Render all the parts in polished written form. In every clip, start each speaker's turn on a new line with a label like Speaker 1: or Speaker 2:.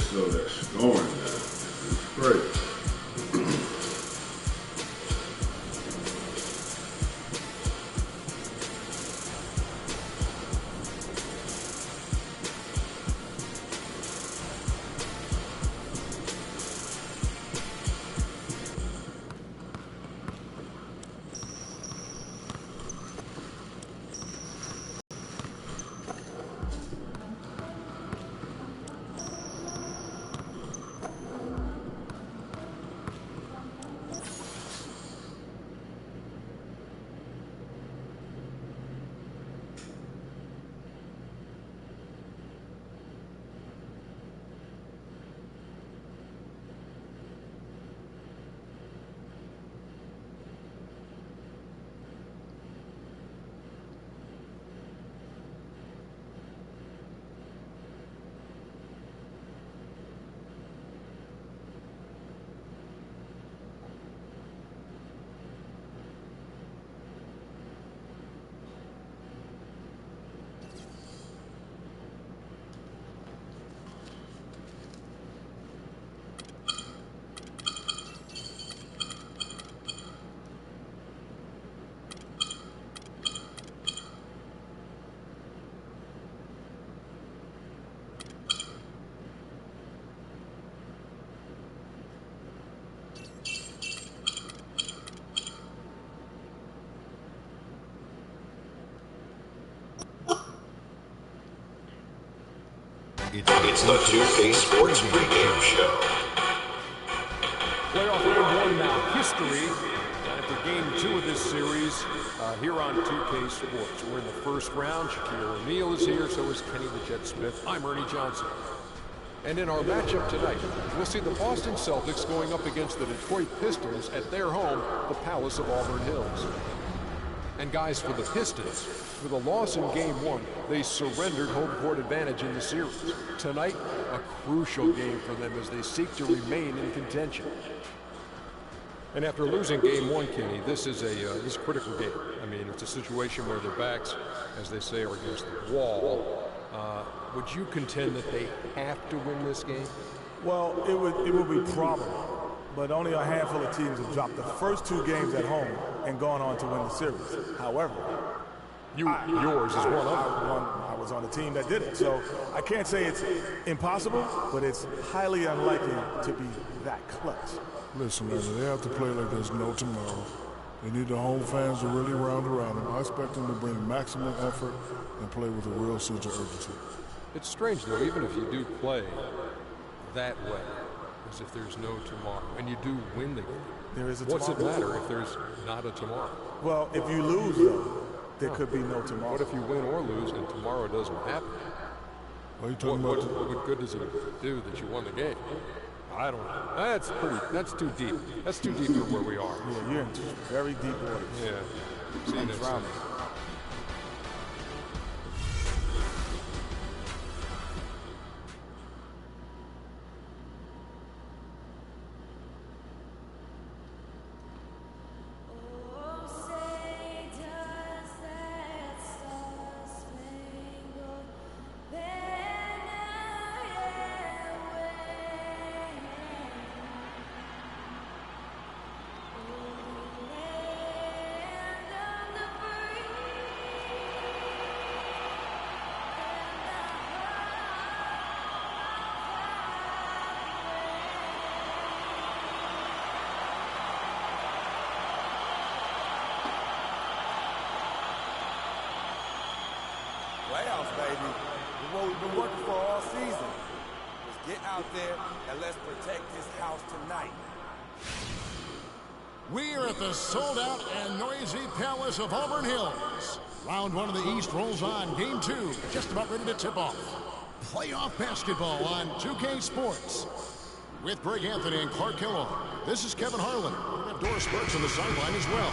Speaker 1: slow that scoring down. It's great.
Speaker 2: It's the 2K Sports pregame show.
Speaker 3: Playoff game 1 now, history. Time for game 2 of this series here on 2K Sports. We're in the first round. Shaquille O'Neal is here, so is Kenny the Jet Smith. I'm Ernie Johnson. And in our matchup tonight, we'll see the Boston Celtics going up against the Detroit Pistons at their home, the Palace of Auburn Hills. And guys, for the Pistons, with a loss in Game 1, they surrendered home court advantage in the series. Tonight, a crucial game for them as they seek to remain in contention. And after losing Game 1, Kenny, this is a critical game. I mean, it's a situation where their backs, as they say, are against the wall. Would you contend that they have to win this game?
Speaker 4: Well, it would be probable. But only a handful of teams have dropped the first 2 games at home and gone on to win the series. However,
Speaker 3: yours is one of them.
Speaker 4: I was on the team that did it. So I can't say it's impossible, but it's highly unlikely to be that clutch.
Speaker 5: Listen, man, they have to play like there's no tomorrow. They need the home fans to really round around them. I expect them to bring maximum effort and play with a real sense of urgency.
Speaker 3: It's strange, though, even if you do play that way, as if there's no tomorrow, and you do win the game.
Speaker 4: There is a tomorrow.
Speaker 3: What's it matter if there's not a tomorrow?
Speaker 4: Well, if you lose, though, there could be no tomorrow.
Speaker 3: What if you win or lose and tomorrow doesn't happen?
Speaker 5: What are you talking about?
Speaker 3: What good does it do that you won the game? I don't know. That's too deep. That's too deep for where we are.
Speaker 4: Yeah, you're in very deep waters.
Speaker 3: Yeah. See you next time.
Speaker 6: Playoffs, baby. It's what we've been working for all season. Let's get out there and let's protect this house tonight.
Speaker 7: We are at the sold-out and noisy Palace of Auburn Hills. Round 1 of the East rolls on. Game 2, just about ready to tip off. Playoff basketball on 2K Sports. With Greg Anthony and Clark Kellogg, this is Kevin Harlan. We have Doris Burks on the sideline as well.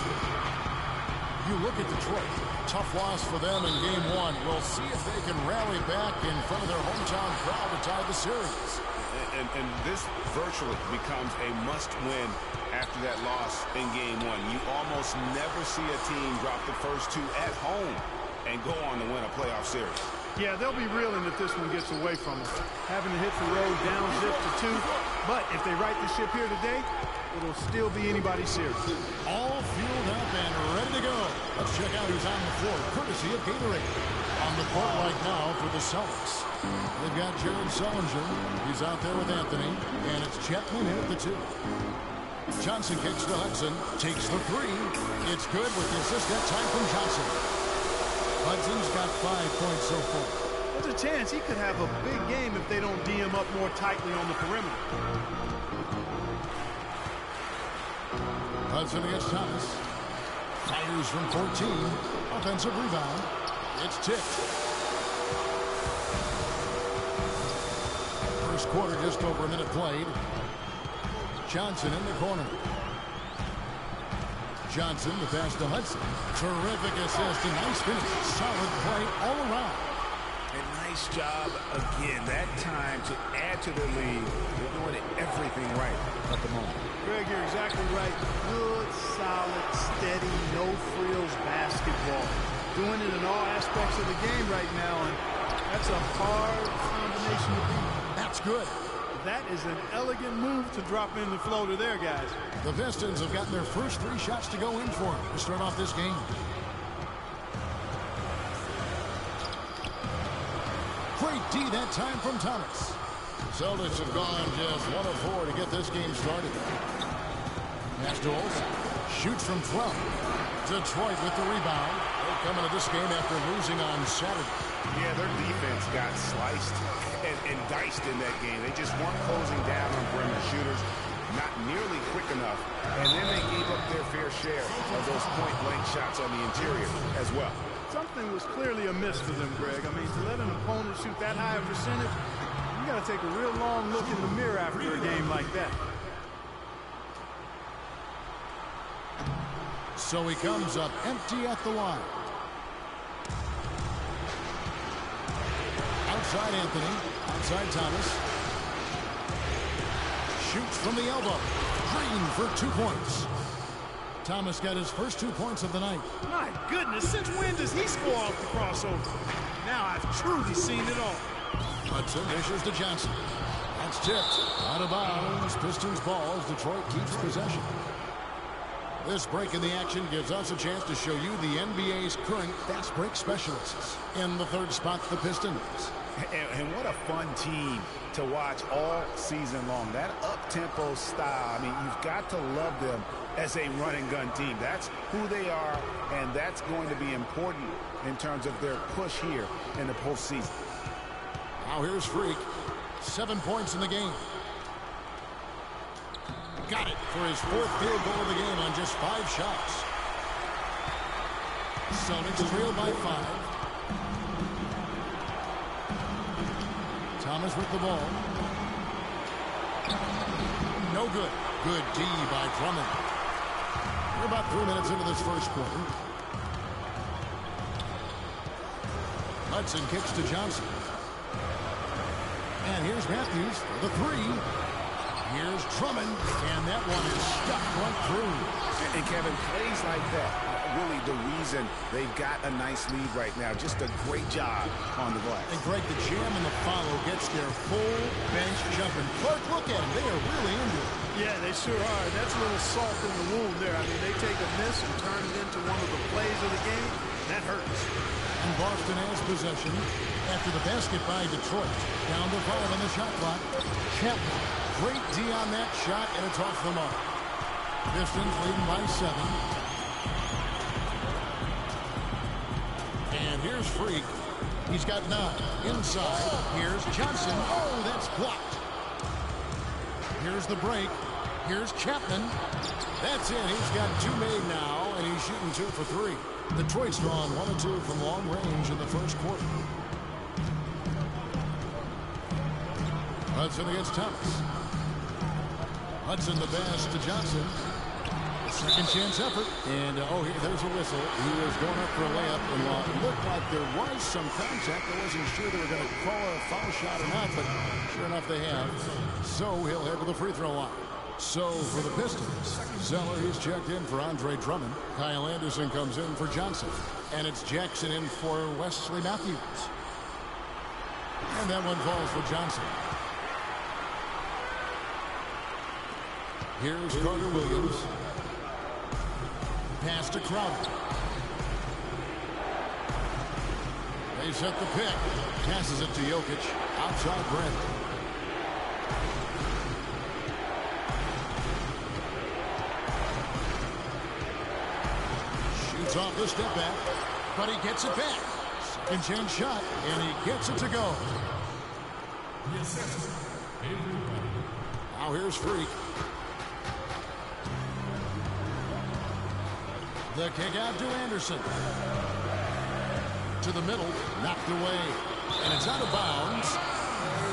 Speaker 7: You look at Detroit. Tough loss for them in Game 1. We'll see if they can rally back in front of their hometown crowd to tie the series.
Speaker 8: And this virtually becomes a must-win after that loss in Game 1. You almost never see a team drop the first 2 at home and go on to win a playoff series.
Speaker 9: Yeah, they'll be reeling if this one gets away from them. Having to hit the road down zip to 2. But if they right the ship here today, it'll still be anybody's series.
Speaker 7: All fueled up and ready to go. Let's check out who's on the floor, courtesy of Gatorade. On the court right now for the Celtics. They've got Jared Sullinger. He's out there with Anthony. And it's Chapman in at the 2. Johnson kicks to Hudson. Takes the 3. It's good with the assist that time from Johnson. Hudson's got 5 points so far.
Speaker 9: There's a chance he could have a big game if they don't D him up more tightly on the perimeter.
Speaker 7: Hudson against Thomas. Fires from 14. Offensive rebound. It's tipped. First quarter, just over a minute played. Johnson in the corner. Johnson, the pass to Hudson. Terrific assist, a nice finish. Solid play all around.
Speaker 8: A nice job again. That time to add to their lead. They're doing everything right at the moment.
Speaker 9: Greg, you're exactly right. Good, solid, steady, no-frills basketball. Doing it in all aspects of the game right now, and that's a hard combination to beat.
Speaker 7: That's good.
Speaker 9: That is an elegant move to drop in the floater there, guys.
Speaker 7: The Pistons have gotten their first 3 shots to go in for them to start off this game. Great D that time from Thomas. Celtics have gone just 1 of 4 to get this game started. Pass to Olsen. Shoots from 12. Detroit with the rebound. They're coming to this game after losing on Saturday.
Speaker 8: Yeah, their defense got sliced and diced in that game. They just weren't closing down on perimeter shooters, not nearly quick enough. And then they gave up their fair share of those point-blank shots on the interior as well.
Speaker 9: Something was clearly amiss for them, Greg. I mean, to let an opponent shoot that high a percentage, you got to take a real long look in the mirror after a game like that.
Speaker 7: So he comes up empty at the line. Outside Anthony. Outside Thomas. Shoots from the elbow. Green for 2 points. Thomas got his first 2 points of the night.
Speaker 9: My goodness, since when does he score off the crossover? Now I've truly seen it all.
Speaker 7: Hudson dishes to Johnson. That's tipped. Out of bounds. Pistons ball as Detroit keeps possession. This break in the action gives us a chance to show you the NBA's current fast break specialists. In the 3rd spot, the Pistons.
Speaker 8: And what a fun team to watch all season long. That up-tempo style, I mean, you've got to love them as a run-and-gun team. That's who they are, and that's going to be important in terms of their push here in the postseason.
Speaker 7: Now here's FreQ. 7 points in the game. Got it for his 4th field goal of the game on just 5 shots. Celtics trail by 5. Thomas with the ball. No good. Good D by Drummond. We're about 3 minutes into this first quarter. Hudson kicks to Johnson. And here's Matthews for the 3. Here's Drummond, and that one is stuck right through.
Speaker 8: And Kevin, plays like that, really the reason they've got a nice lead right now. Just a great job on the glass.
Speaker 7: And Greg, the jam and the follow gets their full bench jumping. Clark, look at them. They are really into it.
Speaker 9: Yeah, they sure are. That's a little salt in the wound there. I mean, they take a miss and turn it into one of the plays of the game. That hurts.
Speaker 7: And Boston has possession after the basket by Detroit. Down to 5 on the shot clock. Chapman, great D on that shot, and it's off the mark. Pistons leading by 7. And here's FreQ. He's got 9. Inside. Here's Johnson. Oh, that's blocked. Here's the break. Here's Chapman. That's it. He's got 2 made now, and he's shooting 2 for 3. Detroit's drawn 1 of 2 from long range in the first quarter. Hudson against Thomas. Hudson the pass to Johnson. A second chance effort. And, there's a whistle. He was going up for a layup. And while it looked like there was some contact, I wasn't sure they were going to call a foul shot or not, but sure enough they have. So he'll head to the free throw line. So for the Pistons, Zeller, he's checked in for Andre Drummond. Kyle Anderson comes in for Johnson. And it's Jackson in for Wesley Matthews. And that one falls for Johnson. Here's Carter Williams. Pass to Crowder. They set the pick. Passes it to Jokic. Outside Brent. Shoots off the step back, but he gets it back. Second chance shot, and he gets it to go. Now here's FreQ. The kick out to Anderson. To the middle, knocked away. And it's out of bounds.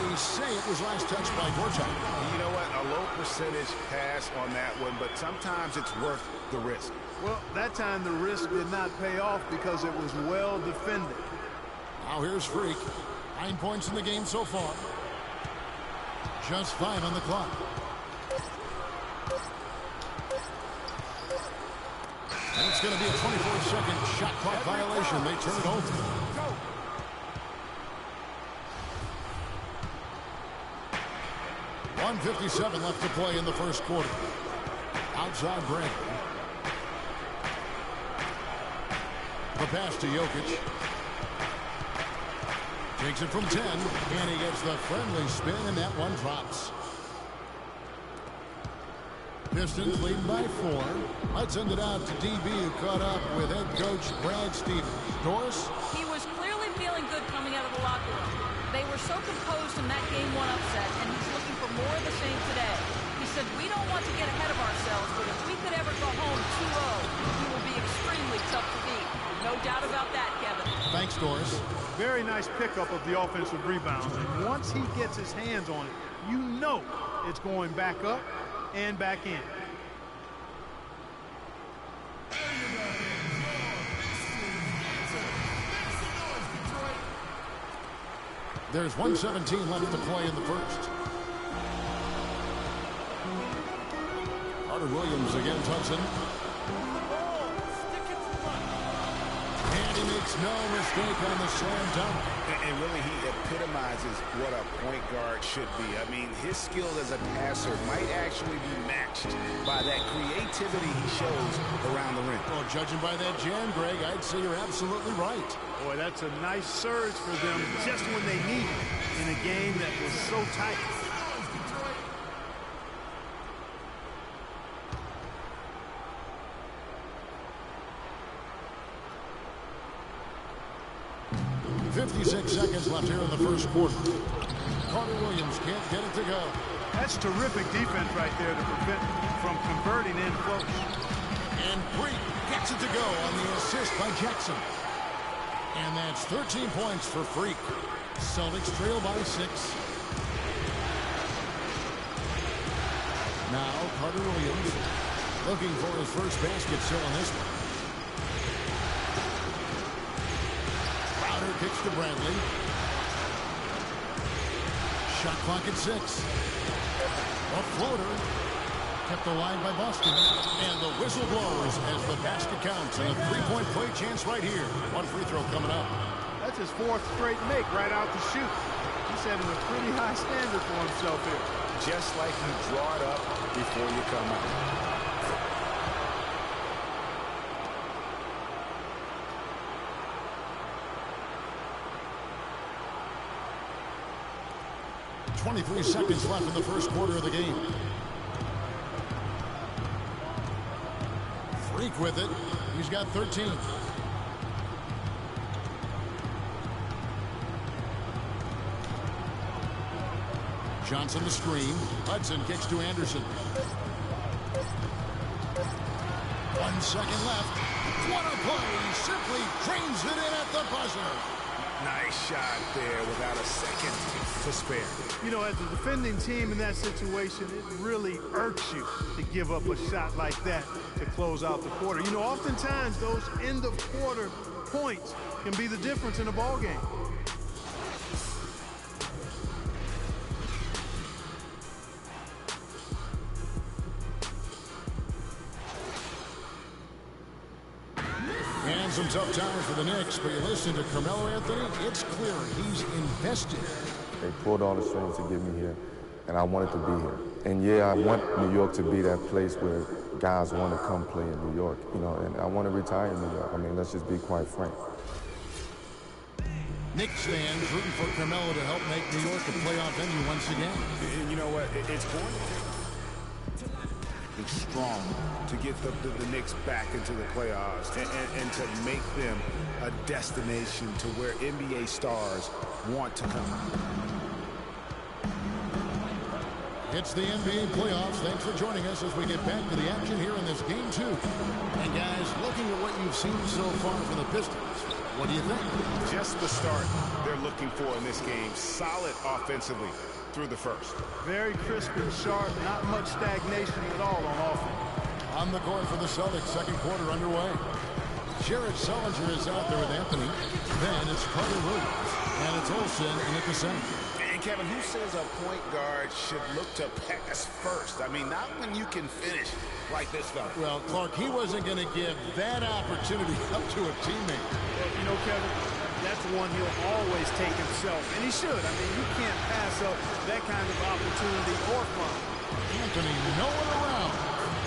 Speaker 7: They say it was last touched by Dorchak.
Speaker 8: You know what? A low percentage pass on that one, but sometimes it's worth the risk.
Speaker 9: Well, that time the risk did not pay off because it was well defended.
Speaker 7: Now here's FreQ. 9 points in the game so far. Just 5 on the clock. And it's going to be a 24-second shot clock violation. They turn it over. 1:57 left to play in the first quarter. Outside Brent. The pass to Jokic. Takes it from 10, and he gets the friendly spin, and that one drops. Pistons leading by 4. Let's send it out to DB, who caught up with head coach Brad Stevens. Doris?
Speaker 10: He was clearly feeling good coming out of the locker room. They were so composed in that Game 1 upset, and he's looking for more of the same today. He said, we don't want to get ahead of ourselves, but if we could ever go home 2-0, we will be extremely tough to beat. No doubt about that, Kevin. Thanks, Doris.
Speaker 9: Very nice pickup of the offensive rebounds. And once he gets his hands on it, you know it's going back up and back in.
Speaker 7: There's 1:17 left to play in the first. Carter Williams against Hudson. And he makes no mistake on the slam dunk.
Speaker 8: And really, he epitomizes what a point guard should be. I mean, his skill as a passer might actually be matched by that creativity he shows around the rim.
Speaker 7: Well, judging by that jam, Greg, I'd say you're absolutely right.
Speaker 9: Boy, that's a nice surge for them just when they need it in a game that was so tight.
Speaker 7: .56 seconds left here in the first quarter. Carter Williams can't get it to go.
Speaker 9: That's terrific defense right there to prevent from converting in close.
Speaker 7: And FreQ gets it to go on the assist by Jackson. And that's 13 points for FreQ. Celtics trail by 6. Now Carter Williams looking for his first basket still in this one. Crowder kicks to Bradley. Shot clock at 6. A floater. Kept alive by Boston. And the whistle blows as the basket counts. And a three-point play chance right here. One free throw coming up.
Speaker 9: That's his 4th straight make right out to shoot. He's setting a pretty high standard for himself here.
Speaker 8: Just like you draw it up before you come out.
Speaker 7: .23 seconds left in the first quarter of the game. FreQ with it. He's got 13. Johnson the screen. Hudson kicks to Anderson. 1 second left. What a play. He simply drains it in at the buzzer.
Speaker 8: Nice shot there without a second to spare.
Speaker 9: You know, as a defending team in that situation, it really irks you to give up a shot like that to close out the quarter. You know, oftentimes those end of quarter points can be the difference in a ball game.
Speaker 7: And some tough times for the Knicks, but you listen to Carmelo Anthony, it's clear he's invested.
Speaker 11: They pulled all the strings to get me here, and I wanted to be here. And yeah, I want New York to be that place where guys want to come play in New York, you know, and I want to retire in New York. I mean, let's just be quite frank.
Speaker 7: Knicks fans rooting for Carmelo to help make New York a playoff venue once again.
Speaker 8: And you know what? It's going to be strong to get the Knicks back into the playoffs and to make them a destination to where NBA stars want to come.
Speaker 7: It's the NBA playoffs. Thanks for joining us as we get back to the action here in this game 2. And guys, looking at what you've seen so far from the Pistons, what do you think?
Speaker 8: Just the start they're looking for in this game. Solid offensively through the first.
Speaker 9: Very crisp and sharp, not much stagnation at all on offense.
Speaker 7: On the court for the Celtics, second quarter underway. Jared Sullinger is out there with Anthony. Then it's Carter Williams. And it's Olsen in at the center.
Speaker 8: And Kevin, who says a point guard should look to pass first? I mean, not when you can finish like this fella.
Speaker 7: Well, Clark, he wasn't going to give that opportunity up to a teammate.
Speaker 9: Well, you know, Kevin, that's one he'll always take himself. And he should. I mean, you can't pass up that kind of opportunity or fun.
Speaker 7: Anthony nowhere around.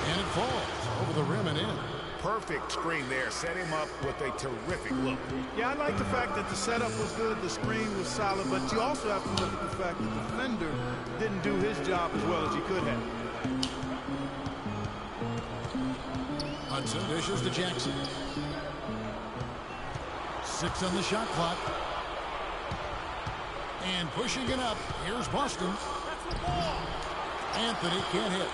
Speaker 7: And it falls over the rim and in.
Speaker 8: Perfect screen there. Set him up with a terrific look.
Speaker 9: Yeah, I like the fact that the setup was good, the screen was solid, but you also have to look at the fact that the defender didn't do his job as well as he could have.
Speaker 7: Hudson dishes to Jackson. 6 on the shot clock. And pushing it up, here's Boston. Anthony can't hit.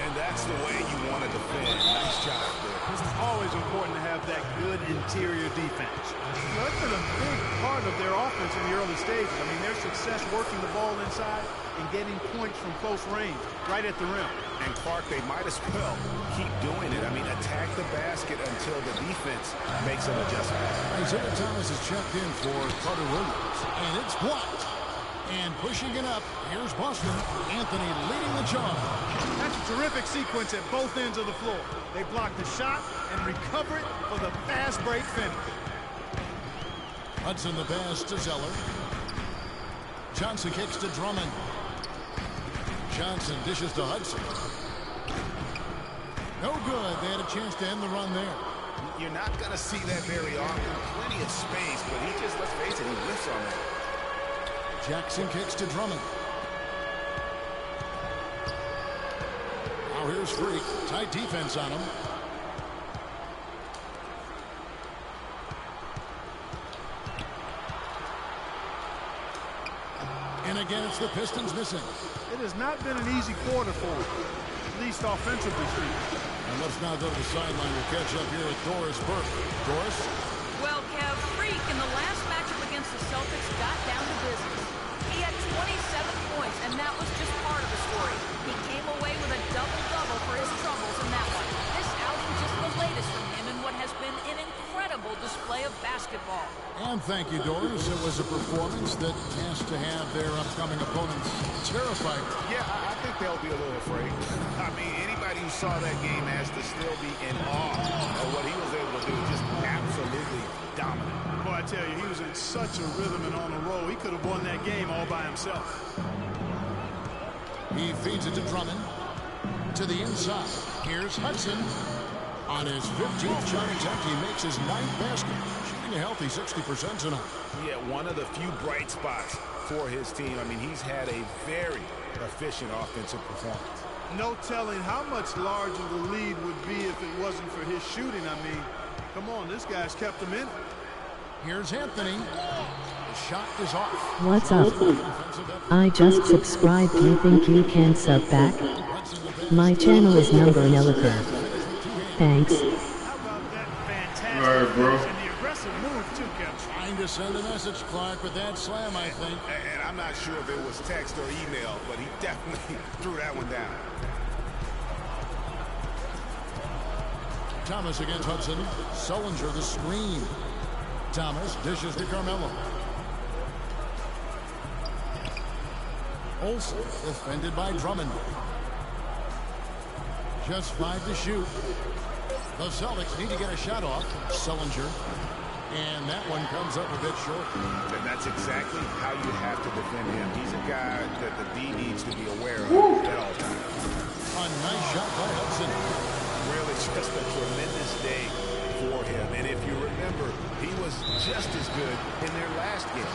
Speaker 8: And that's the way you want to defend. Nice job there.
Speaker 9: It's always important to have that good interior defense. You know, it's been a big part of their offense in the early stages. I mean, their success working the ball inside and getting points from close range, right at the rim.
Speaker 8: And Clark, they might as well keep doing it. I mean, attack the basket until the defense makes an adjustment.
Speaker 7: Isaiah Thomas is checked in for Carter Williams. And it's blocked. And pushing it up, here's Boston. Anthony leading the charge.
Speaker 9: That's a terrific sequence at both ends of the floor. They block the shot and recover it for the fast break finish.
Speaker 7: Hudson the pass to Zeller. Johnson kicks to Drummond. Johnson dishes to Hudson. No good. They had a chance to end the run there.
Speaker 8: You're not going to see that very often. Plenty of space, but he just, let's face it, he whiffs on that.
Speaker 7: Jackson kicks to Drummond. Now here's FreQ. Tight defense on him. And again, it's the Pistons missing.
Speaker 9: It has not been an easy quarter for them, at least offensively speaking.
Speaker 7: And let's now go to the sideline. We'll catch up here with Doris Burke. Doris?
Speaker 10: Well, Kev, FreQ in the last matchup against the Celtics got down to business. He had 27 points, and that was just part of the story. He came away with a double-double for his troubles in that one. This outing just the latest from him in what has been an incredible display of basketball.
Speaker 7: And thank you, Doris. It was a performance that has to have their upcoming opponents terrified.
Speaker 8: Yeah, I think they'll be a little afraid. I mean, anybody who saw that game has to still be in awe of what he was able to do. Just absolutely dominant.
Speaker 9: Boy, I tell you, he was in such a rhythm and on a roll. He could have won that game all by himself.
Speaker 7: He feeds it to Drummond. To the inside. Here's Hudson. On his 15th shot attempt, he makes his 9th basket. Shooting a healthy 60% tonight.
Speaker 8: Yeah, one of the few bright spots for his team. I mean, he's had a very efficient offensive performance.
Speaker 9: No telling how much larger the lead would be if it wasn't for his shooting. I mean, come on, this guy's kept him in it.
Speaker 7: Here's Anthony. The shot is off.
Speaker 12: What's up? I just subscribed. You think you can sub back? My channel is number 11. Thanks.
Speaker 9: How about that fantastic
Speaker 1: all right, bro.
Speaker 9: and the aggressive move too, Kevin?
Speaker 7: Trying to send a message, Clark, with that slam, I think.
Speaker 8: And I'm not sure if it was text or email, but he definitely threw that one down.
Speaker 7: Thomas against Hudson. Sullinger the screen. Thomas dishes to Carmelo. Olsen defended by Drummond. Just 5 to shoot. The Celtics need to get a shot off. Sullinger And that one comes up a bit short.
Speaker 8: And that's exactly how you have to defend him. He's a guy that the D needs to be aware of at all times.
Speaker 7: A nice shot by Hudson.
Speaker 8: Really just a tremendous day for him. And if you remember, he was just as good in their last game.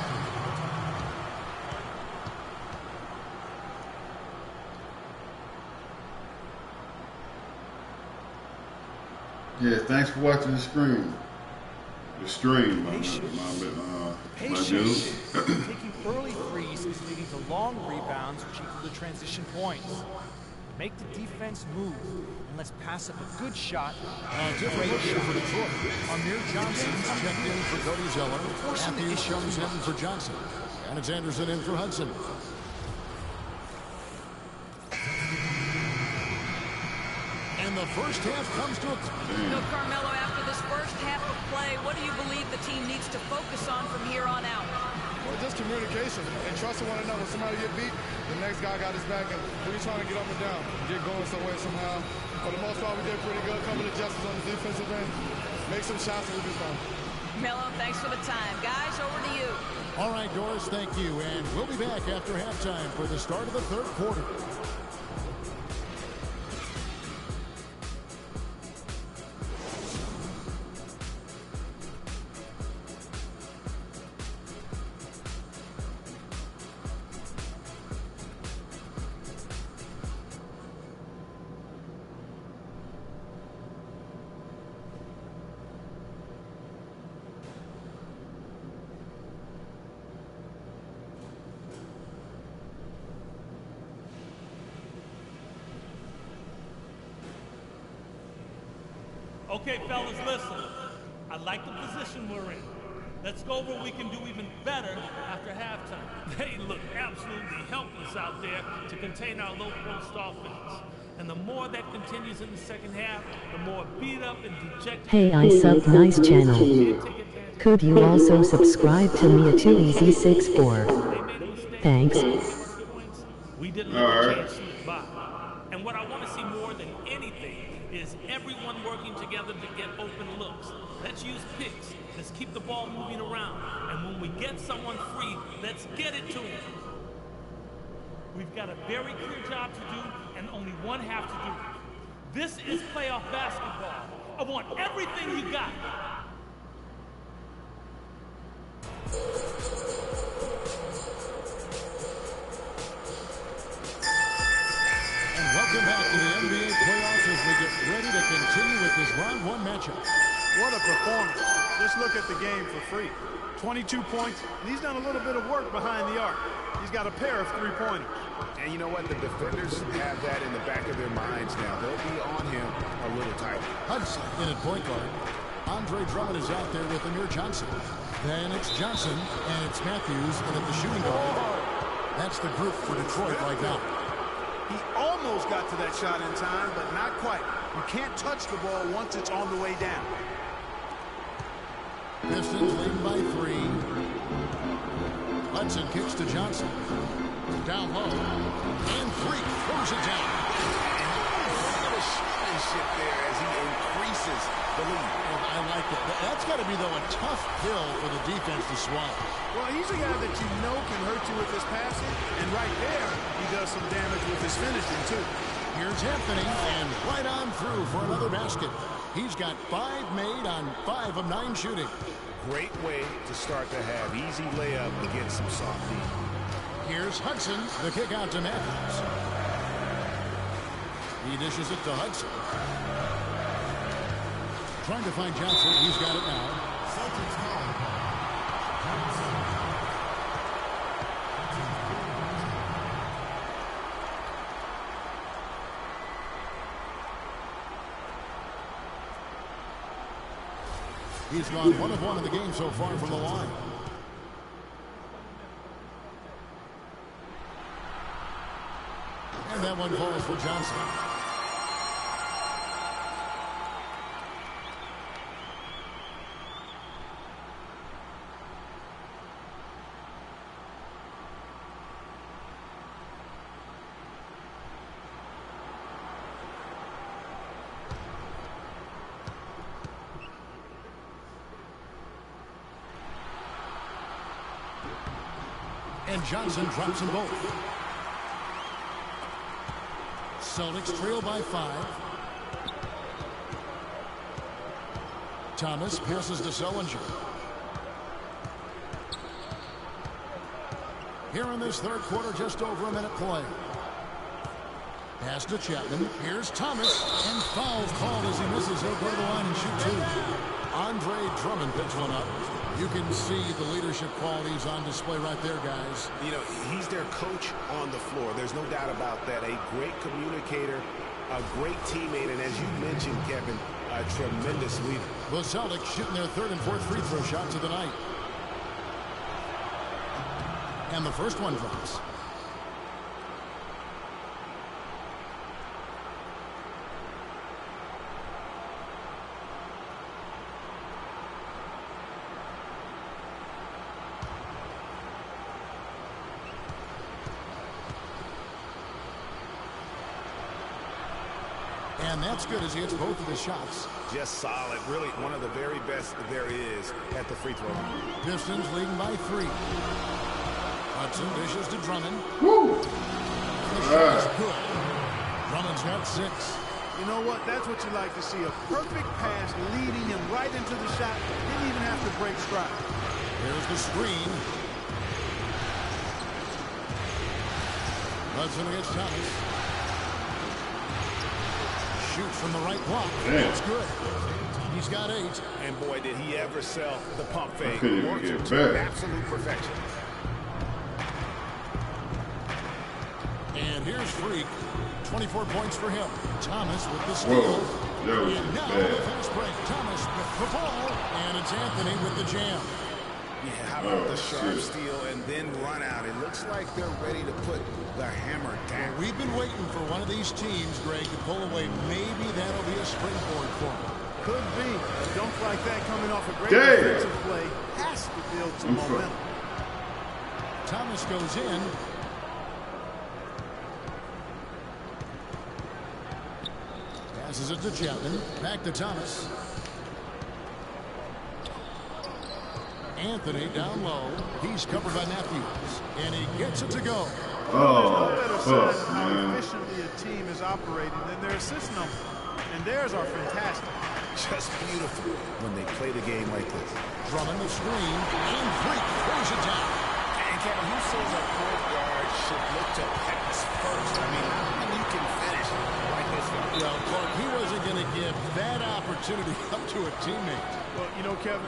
Speaker 1: Yeah, thanks for watching the stream. The stream, my dude.
Speaker 13: Taking early threes is leading to long rebounds, which equal the transition points. Make the defense move, and let's pass up a good shot.
Speaker 7: Different look here for Detroit. Amir Johnson's checked in for Cody Zeller. Matthews comes in for Johnson. And it's Anderson in for Hudson. And the first half comes to a...
Speaker 10: No, Carmelo, after this first half of play, what do you believe the team needs to focus on from here on out?
Speaker 14: Well, just communication and trusting one another. Somebody get beat, the next guy got his back, and we're trying to get up and down, get going some way somehow. For the most part, we did pretty good. Couple of adjustments on the defensive end, make some shots, and we'll be fine.
Speaker 10: Melo, thanks for the time. Guys, over to you.
Speaker 7: All right, Doris, thank you. And we'll be back after halftime for the start of the third quarter.
Speaker 15: Okay, fellas, listen. I like the position we're in. Let's go over what we can do even better after halftime. They look absolutely helpless out there to contain our low-post offense. And the more that continues in the second half, the more beat up and dejected...
Speaker 12: Hey, I sub nice channel. Could you also subscribe to me at 2easy64? Thanks.
Speaker 15: We didn't let the chance slip by. And what I want to see more than anything is everyone working together to get open looks. Let's use picks. Let's keep the ball moving around. And when we get someone free, let's get it to them. We've got a very clear job to do and only one half to do. This is playoff basketball. I want everything you got.
Speaker 7: Welcome back to the NBA playoffs as we get ready to continue with this round one matchup.
Speaker 9: What a performance. Just look at the game for free. 22 points, and he's done a little bit of work behind the arc. He's got a pair of three-pointers.
Speaker 8: And you know what? The defenders have that in the back of their minds now. They'll be on him a little tighter.
Speaker 7: Hudson in at point guard. Andre Drummond is out there with Amir Johnson. Then it's Johnson, and it's Matthews in at the shooting guard. That's the group for Detroit right now.
Speaker 9: He almost got to that shot in time, but not quite. You can't touch the ball once it's on the way down.
Speaker 7: Pistons leading by 3. Hudson kicks to Johnson. Down low. And 3. Throws it down.
Speaker 8: A little showmanship there as he increases the lead.
Speaker 7: I like it. That's got to be, though, a tough pill for the defense to swallow.
Speaker 9: Well, he's a guy that you know can hurt you with his passing, and right there, he does some damage with his finishing, too.
Speaker 7: Here's Anthony, and right on through for another basket. He's got 5 made on 5 of 9 shooting.
Speaker 8: Great way to start to have easy layup against some soft D.
Speaker 7: Here's Hudson, the kick out to Matthews. He dishes it to Hudson. Trying to find Johnson. He's got it now. Celtics call. He's gone 1 of 1 in the game so far from the line. And that one falls for Johnson. And Johnson drops them both. Celtics trail by 5. Thomas passes to Sullinger. Here in this third quarter, just over a minute play. Pass to Chapman. Here's Thomas. And foul called as he misses. He'll go to the line and shoot 2. Andre Drummond picks one up. You can see the leadership qualities on display right there, guys.
Speaker 8: You know, he's their coach on the floor. There's no doubt about that. A great communicator, a great teammate, and as you mentioned, Kevin, a tremendous leader.
Speaker 7: The Celtics shooting their third and fourth free throw shots of the night. And the first one drops. And that's good as he hits both of his shots.
Speaker 8: Just solid. Really one of the very best there is at the free throw line.
Speaker 7: Pistons leading by 3. Hudson dishes to Drummond.
Speaker 1: Woo!
Speaker 7: The shot is good. Drummond's got 6.
Speaker 9: You know what? That's what you like to see. A perfect pass leading him right into the shot. Didn't even have to break stride.
Speaker 7: Here's the screen. Hudson against Thomas. Shoots from the right block. That's good. He's got 8.
Speaker 8: And boy, did he ever sell the pump fake.
Speaker 1: Works to
Speaker 8: absolute perfection.
Speaker 7: And here's FreQ. 24 points for him. Thomas with the steal.
Speaker 1: Whoa, that was
Speaker 7: and now
Speaker 1: bad.
Speaker 7: the fast break. Thomas with the ball. And it's Anthony with the jam.
Speaker 8: Yeah, how about the sharp steal and then run out? It looks like they're ready to put the hammer down.
Speaker 7: We've been waiting for one of these teams, Greg, to pull away. Maybe that'll be a springboard for them.
Speaker 9: Could be. A dunk like that coming off a great defensive play has to build some momentum.
Speaker 7: Thomas goes in. Passes it to Chapman. Back to Thomas. Anthony down low. He's covered by Matthews. And he gets it to go.
Speaker 1: Oh, fuck,
Speaker 9: how
Speaker 1: man.
Speaker 9: efficiently a team is operating than their assist numbers. And theirs are fantastic.
Speaker 8: Just beautiful when they play the game like this.
Speaker 7: Drummond the screen. And FreQ throws it down.
Speaker 8: And Kevin, who says a point guard should look to pass first? I mean, you can finish like this one.
Speaker 7: Well, Clark, he wasn't going to give that opportunity up to a teammate.
Speaker 9: Well, you know, Kevin,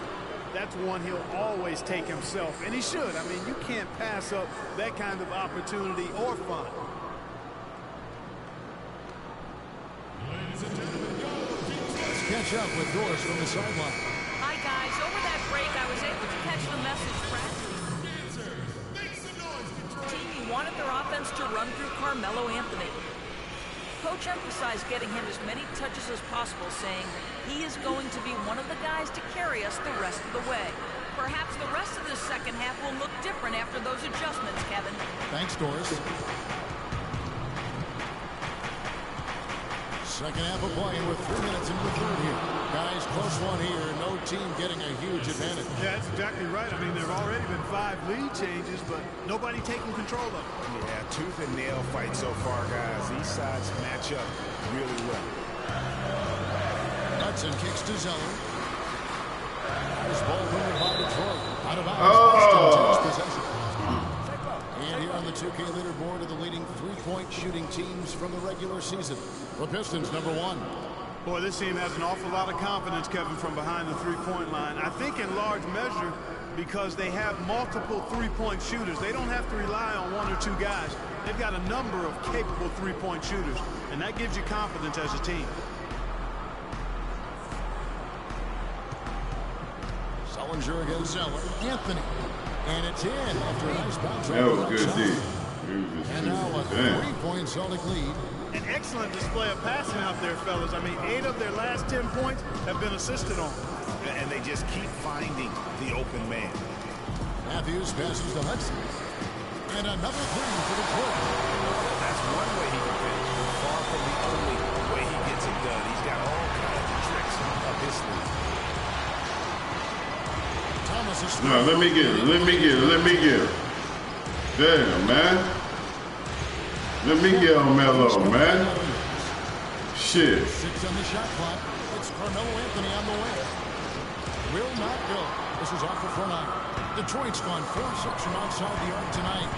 Speaker 9: that's one he'll always take himself, and he should. I mean, you can't pass up that kind of opportunity or fun.
Speaker 7: Let's catch up with Doris from the sideline.
Speaker 10: Hi, guys. Over that break, I was able to catch the message team wanted their offense to run through Carmelo Anthony. Coach emphasized getting him as many touches as possible, saying he is going to be one of the guys to carry us the rest of the way. Perhaps the rest of the second half will look different after those adjustments, Kevin.
Speaker 7: Thanks, Doris. Second half of play with 3 minutes into the third here. Guys, close one here. No team getting a huge advantage.
Speaker 9: Yeah, that's exactly right. I mean, there have already been 5 lead changes, but nobody taking control of it.
Speaker 8: Yeah, tooth and nail fight so far, guys. These sides match up really well.
Speaker 7: Hudson kicks to Zeller. This ball moved by Detroit. Out of bounds.
Speaker 1: Oh!
Speaker 7: Possession. And here on the 2K leaderboard are the leading three-point shooting teams from the regular season. The Pistons, number 1.
Speaker 9: Boy, this team has an awful lot of confidence, Kevin, from behind the three-point line. I think in large measure because they have multiple three-point shooters. They don't have to rely on 1 or 2 guys. They've got a number of capable three-point shooters, and that gives you confidence as a team.
Speaker 7: Sullinger against Zeller. Anthony. And it's in after a nice bounce.
Speaker 1: That was good, D.
Speaker 7: And now a 3-point Celtic lead.
Speaker 9: An excellent display of passing out there, fellas. I mean, 8 of their last 10 points have been assisted on.
Speaker 8: And they just keep finding the open man.
Speaker 7: Matthews passes to Hudson. And another 3 for Detroit.
Speaker 8: That's one way he can finish. Far from the only way he gets it done. He's got all kinds of tricks up his sleeve.
Speaker 7: Thomas is
Speaker 1: no, let me get it. Damn, man. Let me get on Melo, man. Shit.
Speaker 7: 6 on the shot clock. It's Carmelo Anthony on the way. Will not go. This is off the front iron. Detroit's gone 4-6 from outside the arc tonight.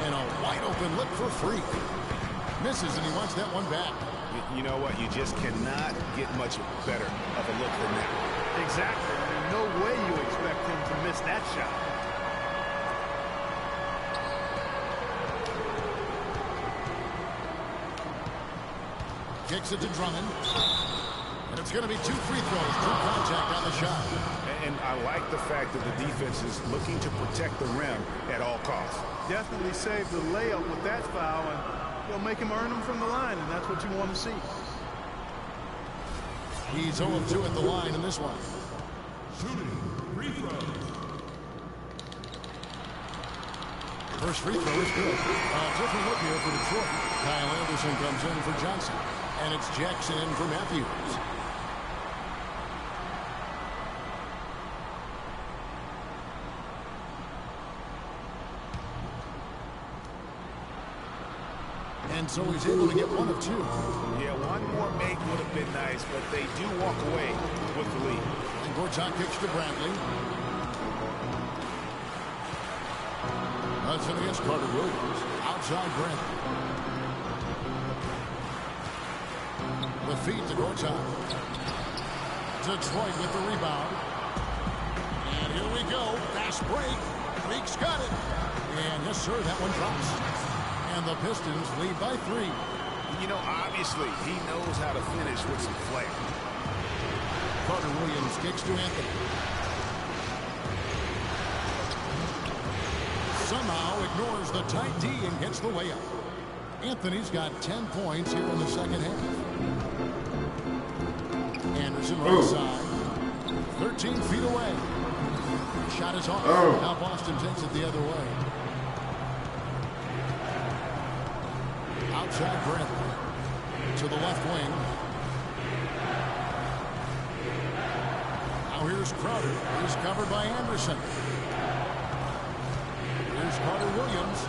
Speaker 7: And a wide open look for FreQ. Misses, and he wants that one back.
Speaker 8: You know what? You just cannot get much better of a look than that.
Speaker 9: Exactly. I mean, no way you expect him to miss that shot.
Speaker 7: Kicks it to Drummond. And it's going to be 2 free throws. True contact on the shot.
Speaker 8: And I like the fact that the defense is looking to protect the rim at all costs.
Speaker 9: Definitely saved the layup with that foul, and you'll make him earn them from the line, and that's what you want to see.
Speaker 7: He's 0-2 at the line in this one.
Speaker 14: Shooting free throw.
Speaker 7: First free throw is good. Different look here for Detroit. Kyle Anderson comes in for Johnson. And it's Jackson in for Matthews. And so he's able to get 1 of 2.
Speaker 8: Yeah, one more make would have been nice, but they do walk away with the lead.
Speaker 7: And Gortat kicks to Bradley. Hudson against Carter Williams. Outside Bradley. The feed to Gortat. Detroit with the rebound. And here we go. Fast break. FreQ's got it. And yes, sir, that one drops. And the Pistons lead by 3.
Speaker 8: You know, obviously, he knows how to finish with some flair.
Speaker 7: Carter Williams kicks to Anthony. Somehow ignores the tight D and gets the layup. Anthony's got 10 points here in the second half. Anderson right side. 13 feet away. Shot is off. Now Boston takes it the other way. Outside Bradley. To the left wing. Now here's Crowder. He's covered by Anderson. Here's Carter Williams.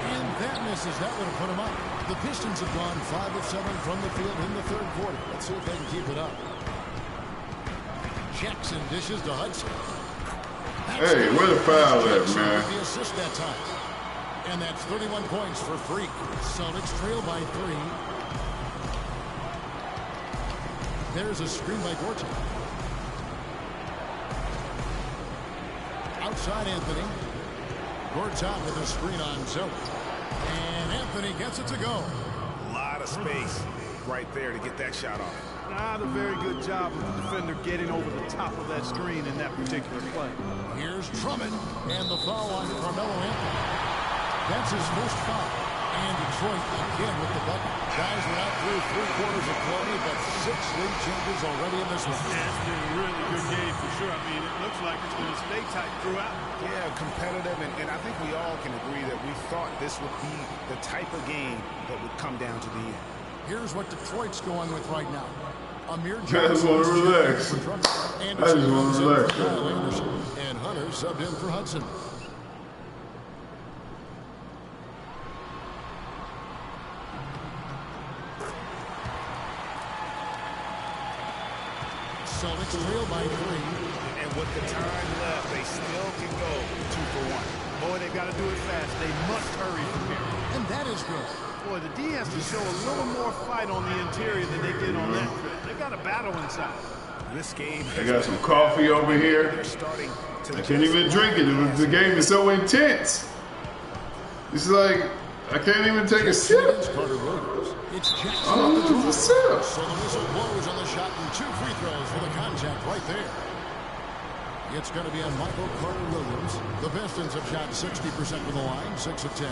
Speaker 7: And that misses. That would have put him up. The Pistons have gone 5 of 7 from the field in the third quarter. Let's see if they can keep it up. Jackson dishes to Hudson.
Speaker 1: Hey, where the foul at, man?
Speaker 7: The assist that time. And that's 31 points for FreQ. Celtics trail by 3. There's a screen by Gortat. Outside Anthony. Gortat with a screen on Zoe. And Anthony gets it to go.
Speaker 8: A lot of space right there to get that shot off.
Speaker 9: Not a very good job of the defender getting over the top of that screen in that particular play.
Speaker 7: Here's Drummond. And the foul on Carmelo Anthony. That's his first foul. And Detroit again with the bucket. Guys, we're out through 3 quarters of play, but 6 lead changes already in this one.
Speaker 9: Yeah, it's been a really good game for sure. I mean, it looks like it's going to stay tight throughout.
Speaker 8: Yeah, competitive, and I think we all can agree that we thought this would be the type of game that would come down to the end.
Speaker 7: Here's what Detroit's going with right now. Amir
Speaker 1: I just want to relax. I just want to relax.
Speaker 7: And Hunter subbed in for Hudson. Celtics trail by 3.
Speaker 8: And with the time left, they still can go 2 for 1.
Speaker 9: Boy, they got to do it fast. They must hurry from here.
Speaker 7: And that is good.
Speaker 9: Boy, the D has to show a little more fight on the interior than they did on that trip. They got a battle inside.
Speaker 8: This game.
Speaker 1: I got some coffee over here. I can't even drink it. The game is so intense. It's like I can't even take a sip.
Speaker 7: It's Jackson.
Speaker 1: Oh, it's a sip.
Speaker 7: So the whistle blows on the shot and 2 free throws for the contact right there. It's going to be on Michael Carter Williams. The Pistons have shot 60% from the line, 6 of 10.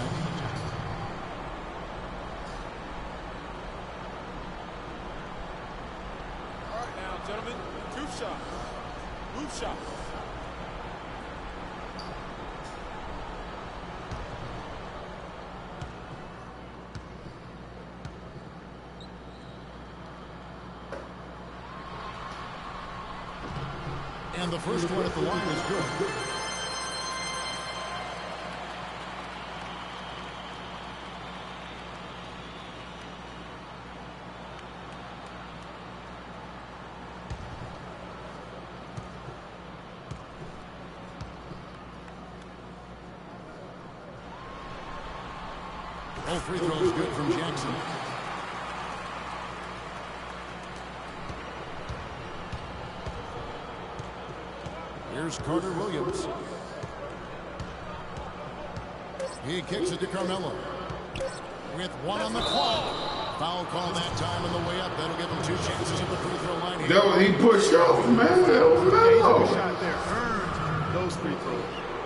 Speaker 6: All right now, gentlemen, 2 shots. Move shot.
Speaker 7: And the first one at the line is good. Both free throws good from Jackson. Here's Carter Williams. He kicks it to Carmelo. With one on the clock. Foul call that time on the way up. That'll give him 2 chances at the free throw line here.
Speaker 1: That was, he pushed off, man. That was Melo.
Speaker 9: Shot there earned those free throws.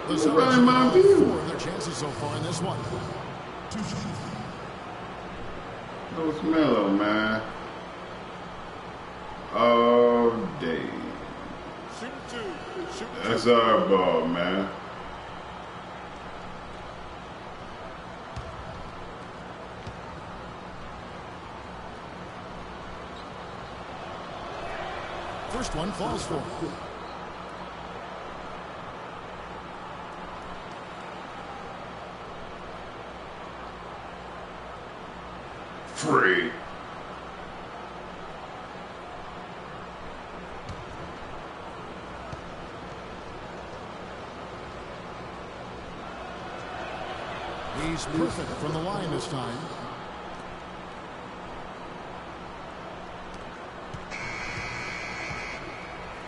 Speaker 7: The Celtics have all 4 of their chances so far in this one.
Speaker 1: That was Melo, man. All day. That's our ball, man.
Speaker 7: First one falls for him.
Speaker 1: Free.
Speaker 7: He's perfect from the line this time.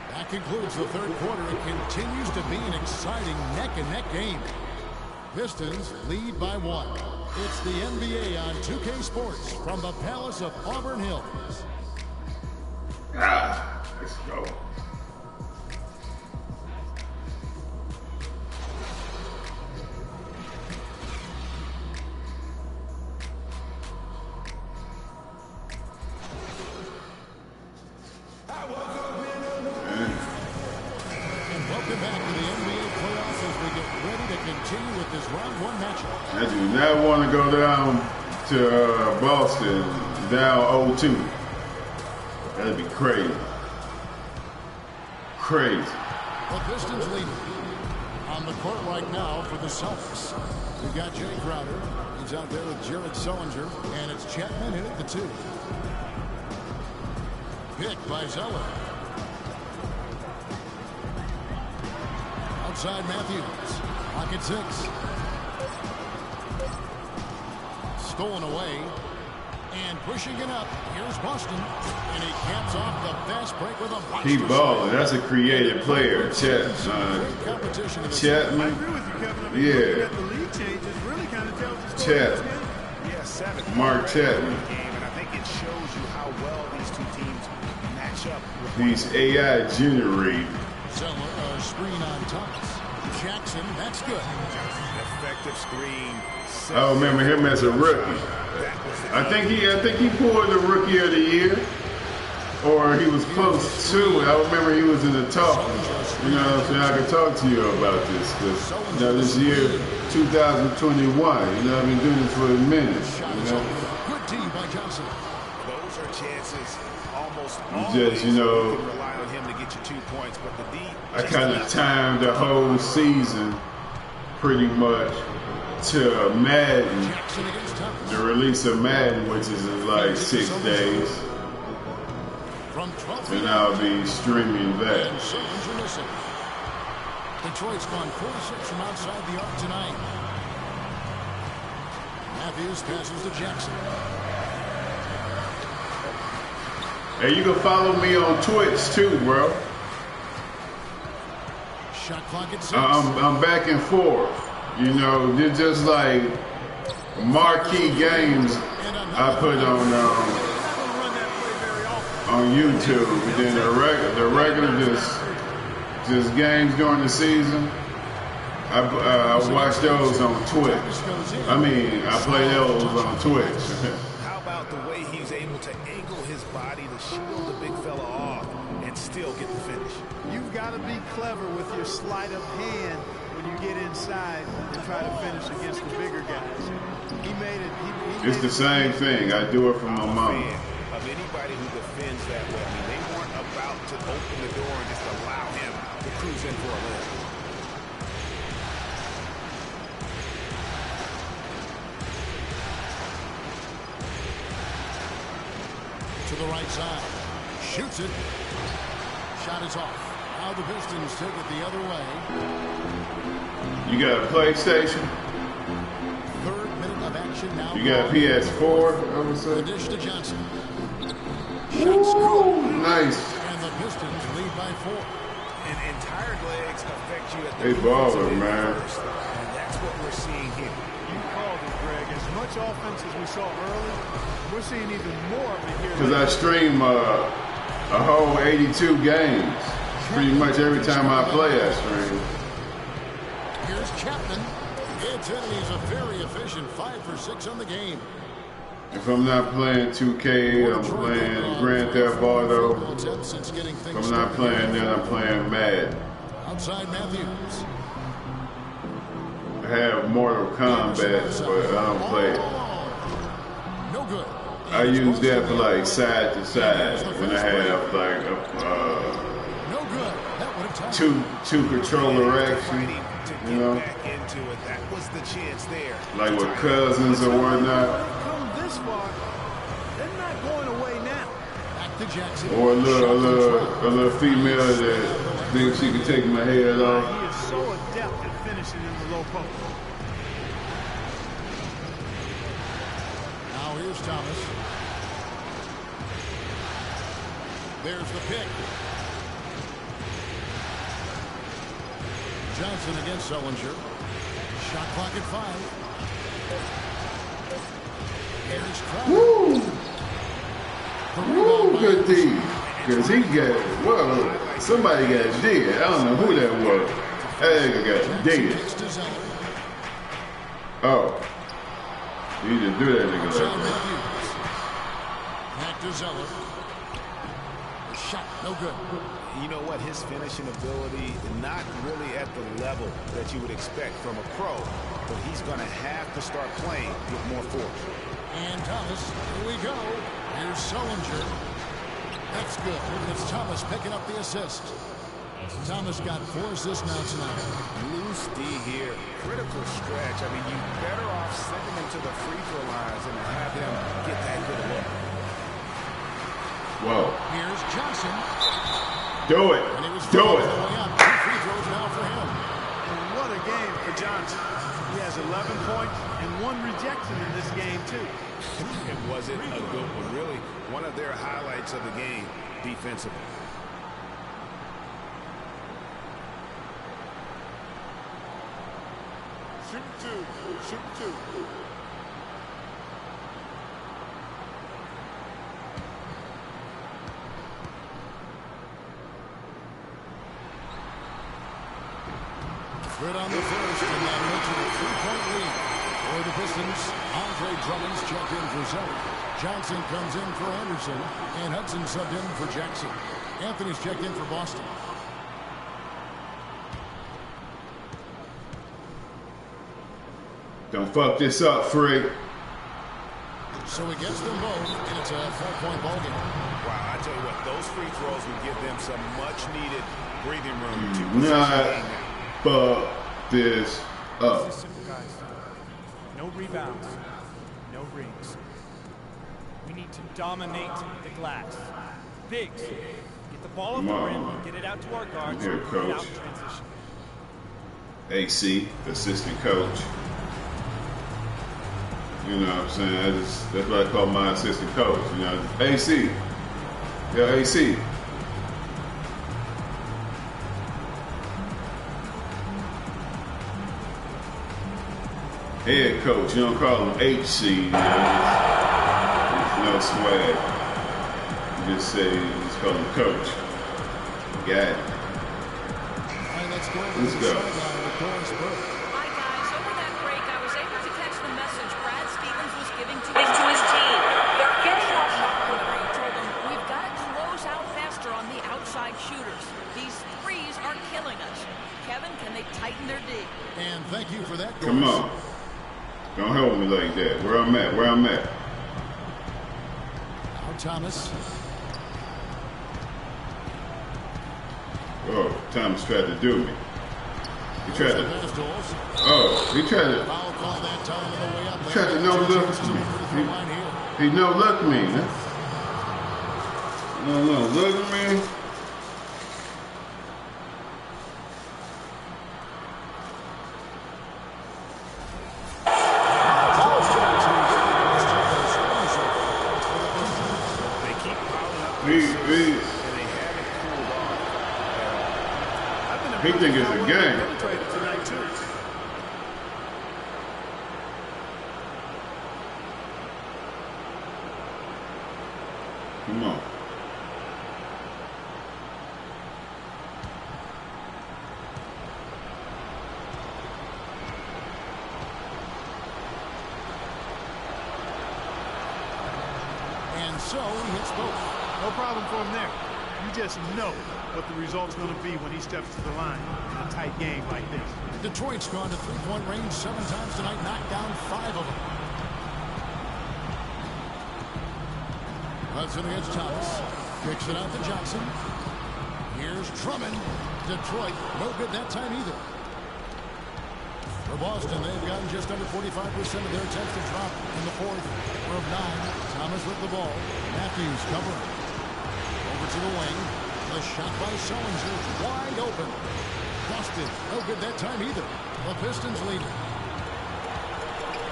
Speaker 7: That concludes the third quarter. It continues to be an exciting neck-and-neck game. Pistons lead by 1. It's the NBA on 2K Sports from the Palace of Auburn Hills.
Speaker 1: Let's go. I do not want to go down to Boston down 0-2. That'd be crazy. Crazy.
Speaker 7: The Pistons lead on the court right now for the Celtics. We've got Jay Crowder. He's out there with Jared Sullinger. And it's Chapman in at the 2. Pick by Zeller. Outside Matthews. Pocket 6. Stolen away. And pushing it up. Here's Boston. And he caps off the fast break with a monster.
Speaker 1: He balling. That's a creative player. Chapman. Yeah. Chapman. Mark Chapman.
Speaker 8: And I think it shows you how well these 2 teams match up.
Speaker 1: He's AI generated.
Speaker 7: Screen on Thomas. Jackson, that's good.
Speaker 8: Effective screen.
Speaker 1: I remember him as a rookie. I think he pulled the Rookie of the Year, or he was close to it. I remember he was in the talk. You know what I'm saying? I can talk to you about this because you know this year, 2021. You know I've been doing this for a minute. You know?
Speaker 7: Good D by Johnson.
Speaker 8: Those are chances almost
Speaker 1: just you know.
Speaker 8: Rely on him to get you 2 points, but the D.
Speaker 1: I kind of timed the whole season pretty much to Madden, the release of Madden, which is in like 6 days, and I'll be streaming that.
Speaker 7: Detroit's gone 46 from outside the arc tonight. Matthews passes to Jackson.
Speaker 1: Hey, you can follow me on Twitch too, bro.
Speaker 7: Shot clock at 6.
Speaker 1: I'm back and forth. You know, they're just like marquee games I put on YouTube. But then the regular just games during the season. I watch those on Twitch. I mean, I play those on Twitch.
Speaker 8: How about the way he's able to angle his body to shield the big fella off and still get the finish?
Speaker 9: You've got to be clever with your sleight of hand when you get inside and try to finish against the bigger guys. He made it.
Speaker 1: It's the same thing. I do it for my mom.
Speaker 8: Of anybody who defends that way, I mean, they weren't about to open the door and just allow him to cruise in for a lift.
Speaker 7: To the right side. Shoots it. Shot is off. Now the Pistons take it the other way.
Speaker 1: You got a PlayStation?
Speaker 7: 3rd minute of action. possession now.
Speaker 1: You got PS4, I would say.
Speaker 7: The dish to Johnson.
Speaker 1: Ooh, nice.
Speaker 7: And the Pistons lead by 4.
Speaker 8: And tired legs affect you at the
Speaker 1: They baller, man.
Speaker 8: first, and that's what we're seeing here.
Speaker 9: You called it, Greg. As much offense as we saw early, we're seeing even more of it here.
Speaker 1: Because I stream a whole 82 games. Pretty much every time I play, I stream.
Speaker 7: Here's Chapman. It's in, and he's a very efficient 5 for 6 on the game.
Speaker 1: If I'm not playing 2K, I'm playing Grand Theft Auto. If I'm not playing that, I'm playing Madden.
Speaker 7: Outside Matthews.
Speaker 1: I have Mortal Kombat, but I don't play it.
Speaker 7: No good.
Speaker 1: I use that for like side to side when I have like two controller action, you know, like with cousins or whatnot.
Speaker 9: They're not going away now.
Speaker 7: Back to Jackson.
Speaker 1: Or a little female that thinks she can take my head off.
Speaker 9: He is so adept at finishing in the low post.
Speaker 7: Now here's Thomas. There's the pick. Johnson against Sullinger. Shot clock at 5. Here's Crowder.
Speaker 1: Woo! Woo, good D. Because he got, well, somebody got dead. I don't know who that was. That nigga got dead. Oh. You didn't do that nigga like that.
Speaker 7: Back to Zeller. Shot, no good.
Speaker 8: You know what? His finishing ability, not really at the level that you would expect from a pro, but he's going to have to start playing with more force.
Speaker 7: And Thomas, here we go. Here's Sullinger. That's good. It's Thomas picking up the assist. Thomas got 4 assists now tonight.
Speaker 8: Loose D here. Critical stretch. I mean, you're better off sending him to the free throw lines than to have him get that good look.
Speaker 1: Whoa.
Speaker 7: Here's Johnson.
Speaker 1: Do it. Do it.
Speaker 7: 2 free throws now for him.
Speaker 9: And what a game for Johnson. He has 11 points and 1 rejection in this game, too.
Speaker 8: It wasn't a good one. Really, one of their highlights of the game defensively.
Speaker 14: Shoot 2. Shoot 2.
Speaker 7: Good on the first, and that makes it a 3-point lead. For the Pistons, Andre Drummond's checked in for Zeller. Johnson comes in for Anderson, and Hudson subbed in for Jackson. Anthony's checked in for Boston.
Speaker 1: Don't fuck this up, Freak.
Speaker 7: So he gets them both, and it's a 4-point ball game.
Speaker 8: Wow, I tell you what, those free throws would give them some much-needed breathing room to
Speaker 1: Not fuck this up.
Speaker 13: This is simple, guys. No rebounds, no rings. We need to dominate the glass. Bigs, get the ball up the rim, get it out to our guards,
Speaker 1: Here,
Speaker 13: get it
Speaker 1: coach.
Speaker 13: out in transition.
Speaker 1: AC, assistant coach. You know what I'm saying? That's what I call my assistant coach. You know, AC. Yeah, AC. Head coach. You don't call him HC. You know, there's no swag. You just call him coach. Got it. Let's go.
Speaker 10: Hi, guys. Over that break, I was able to catch the message Brad Stevens was giving to his team. They're getting off shot. He told them, we've got to close out faster on the outside shooters. These threes are killing us. Kevin, can they tighten their D?
Speaker 7: And thank you for that.
Speaker 1: Come on. Don't help me like that. Where I'm at.
Speaker 7: Now Thomas.
Speaker 1: Oh, Thomas tried to do me. He tried to. Oh, he tried to no look me. He no look me. No, look at me. He think it's a game.
Speaker 9: Tonight too.
Speaker 1: Come on.
Speaker 7: And so he hits both.
Speaker 9: No problem for him there. You just know what the result's going to be when he steps to the line in a tight game like this.
Speaker 7: Detroit's gone to three-point range 7 times tonight, knocked down 5 of them. Hudson against Thomas. Kicks it out to Johnson. Here's Drummond. Detroit, no good that time either. For Boston, they've gotten just under 45% of their attempts to drop in the fourth. We're of 9. Thomas with the ball. Matthews covering. Over to the wing. The shot by Sullinger is wide open. Boston, no good that time either. The Pistons lead it.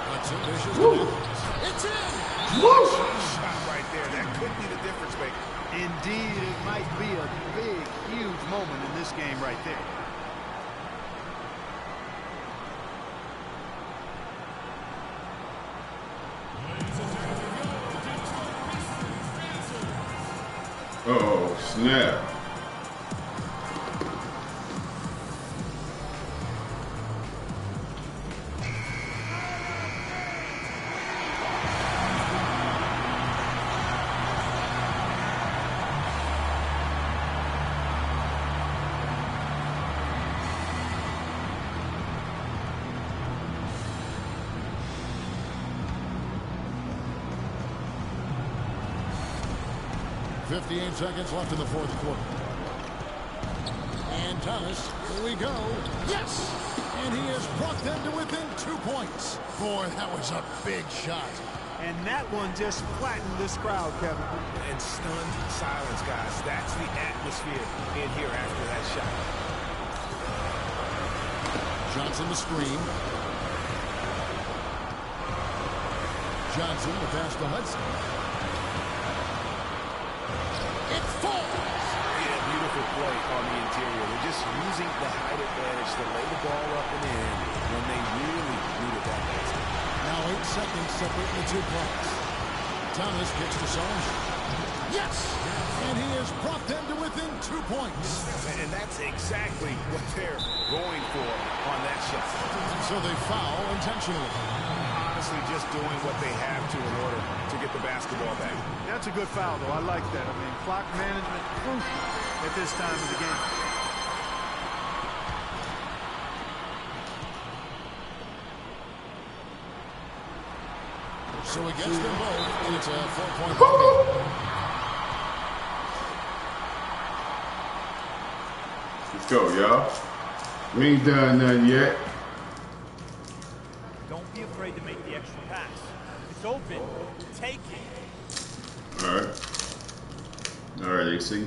Speaker 7: Hudson dishes to Matthews. It's in!
Speaker 8: Shot right there. That could be the difference maker.
Speaker 9: Indeed, it might be a big, huge moment in this game right there.
Speaker 1: Oh, snap.
Speaker 7: .58 seconds left in the fourth quarter. And Thomas, here we go. Yes! And he has brought them to within 2 points. Boy, that was a big shot.
Speaker 9: And that one just flattened this crowd, Kevin.
Speaker 8: And stunned silence, guys. That's the atmosphere in here after that shot.
Speaker 7: Johnson the screen. Johnson the pass to Hudson. It falls!
Speaker 8: Yeah, beautiful play on the interior. They're just using the height advantage to lay the ball up and in when they really needed that basket.
Speaker 7: Now 8 seconds separating the 2 points. Thomas kicks to Sullinger. Yes! And he has brought them to within 2 points.
Speaker 8: And that's exactly what they're going for on that shot.
Speaker 7: So they foul intentionally.
Speaker 8: Honestly, just doing what they have to in order to get the basketball back.
Speaker 9: That's a good foul, though. I like that. I mean, clock management crucial at this time of the game.
Speaker 7: So he gets them both, and it's a 4-point ball game.
Speaker 1: Let's go, y'all. We ain't done nothing yet.
Speaker 13: Don't be afraid to make the extra pass. It's open. Take it.
Speaker 1: All right. All right, AC.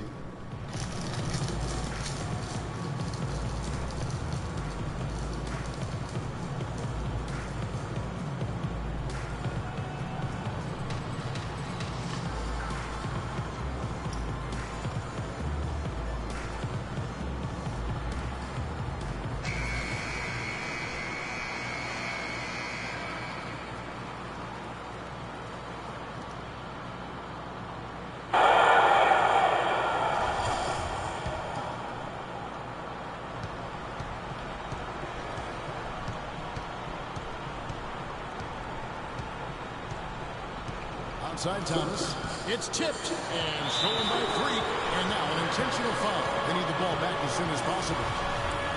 Speaker 7: Outside Thomas. It's tipped and stolen by FreQ. And now an intentional foul. They need the ball back as soon as possible.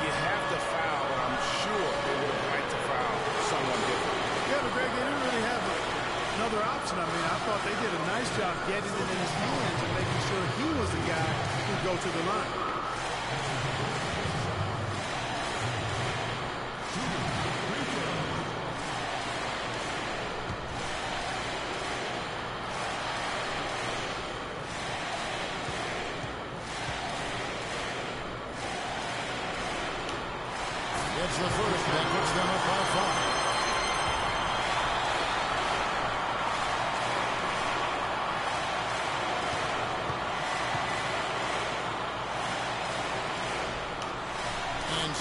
Speaker 8: You have to foul, but I'm sure they would have liked to foul someone different.
Speaker 9: Yeah, but Greg, they didn't really have another option. I mean, I thought they did a nice job getting it in his hands and making sure he was the guy who'd go to the line.
Speaker 7: It's the first that puts them up by 5.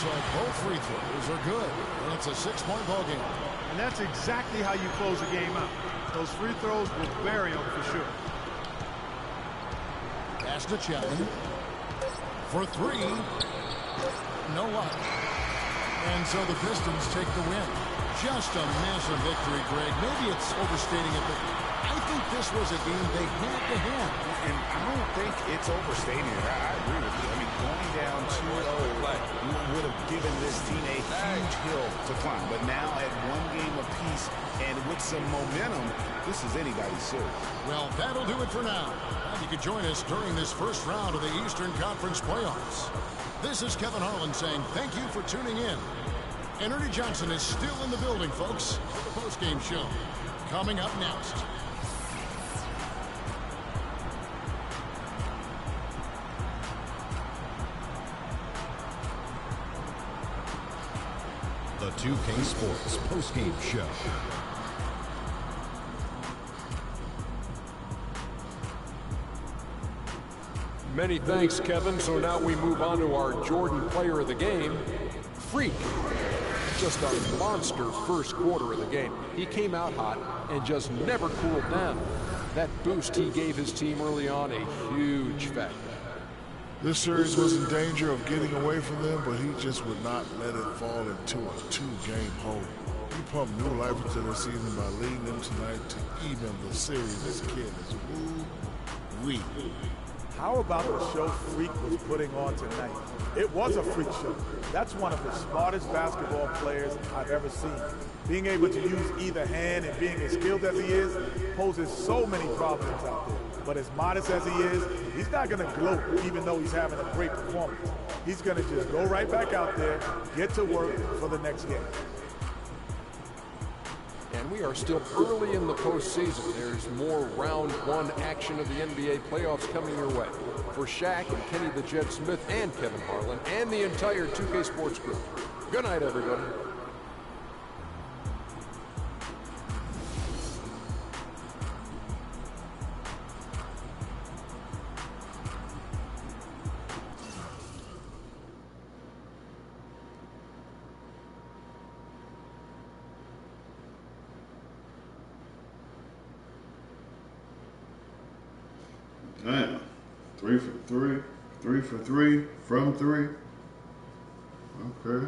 Speaker 7: So both free throws are good. And it's a 6-point ball game.
Speaker 9: And that's exactly how you close a game out. Those free throws will bury them for sure.
Speaker 7: Pass to Chapman. For 3. No luck. And so the Pistons take the win. Just a massive victory, Greg. Maybe it's overstating it, but I think this was a game they had to have.
Speaker 8: And I don't think it's overstating it. I agree with you. I mean, going down 2-0 would have given this team a huge hill to climb. But now at 1 game apiece and with some momentum, this is anybody's series.
Speaker 7: Well, that'll do it for now. And you can join us during this first round of the Eastern Conference playoffs. This is Kevin Harlan saying thank you for tuning in. And Ernie Johnson is still in the building, folks, for the postgame show. Coming up next.
Speaker 16: The 2K Sports postgame show.
Speaker 3: Many thanks, Kevin. So now we move on to our Jordan player of the game, FreQ. Just a monster first quarter of the game. He came out hot and just never cooled down. That boost he gave his team early on, a huge factor.
Speaker 5: This series was in danger of getting away from them, but he just would not let it fall into a 2-game hole. He pumped new life into the season by leading them tonight to even the series. This kid is woo-wee.
Speaker 4: How about the show FreQ was putting on tonight? It was a freak show. That's one of the smartest basketball players I've ever seen. Being able to use either hand and being as skilled as he is poses so many problems out there. But as modest as he is, he's not going to gloat even though he's having a great performance. He's going to just go right back out there, get to work for the next game.
Speaker 3: And we are still early in the postseason. There's more round 1 action of the NBA playoffs coming your way. For Shaq and Kenny the Jet Smith and Kevin Harlan and the entire 2K Sports group. Good night, everybody.
Speaker 1: Damn. 3 for 3. 3 for 3 from 3. Okay.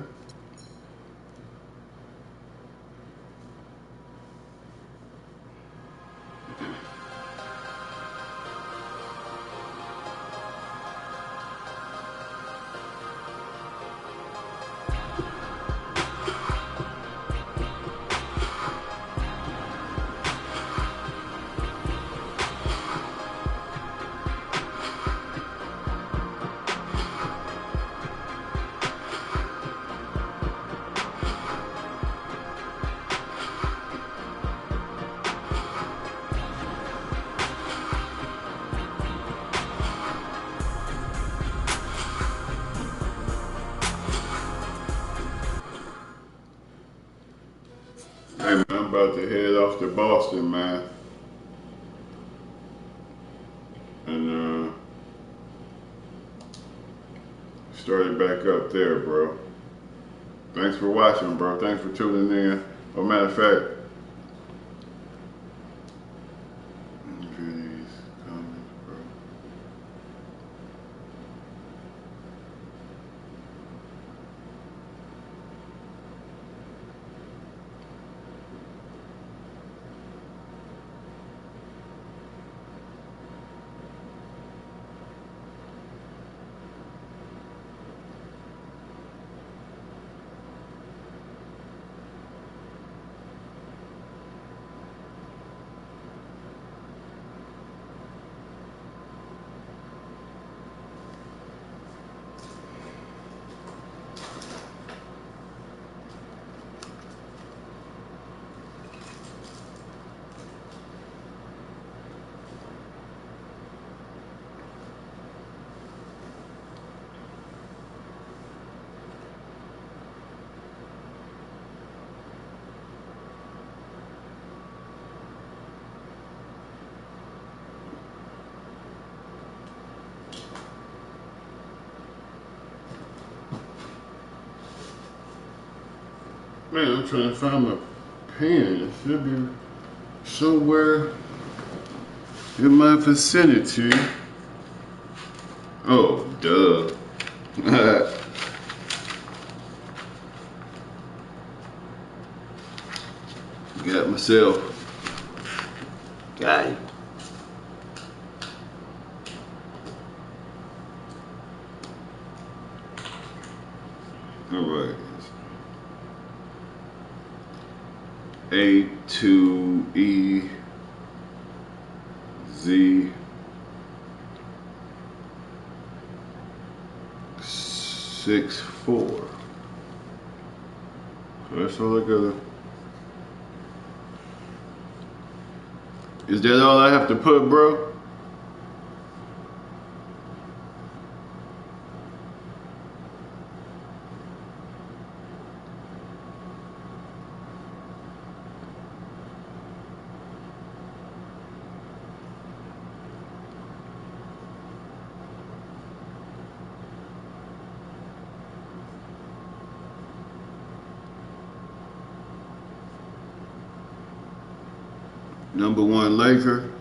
Speaker 1: Hey man, I'm about to head off to Boston, man. And started back up there, bro. Thanks for watching, bro. Thanks for tuning in. Oh, matter of fact, these comments, bro. Man, I'm trying to find my pen. It should be somewhere in my vicinity. Oh, duh. Got myself. Got it. All right. A2E Z 64. So that's all I gotta. Is that all I have to put, bro? #1 Laker.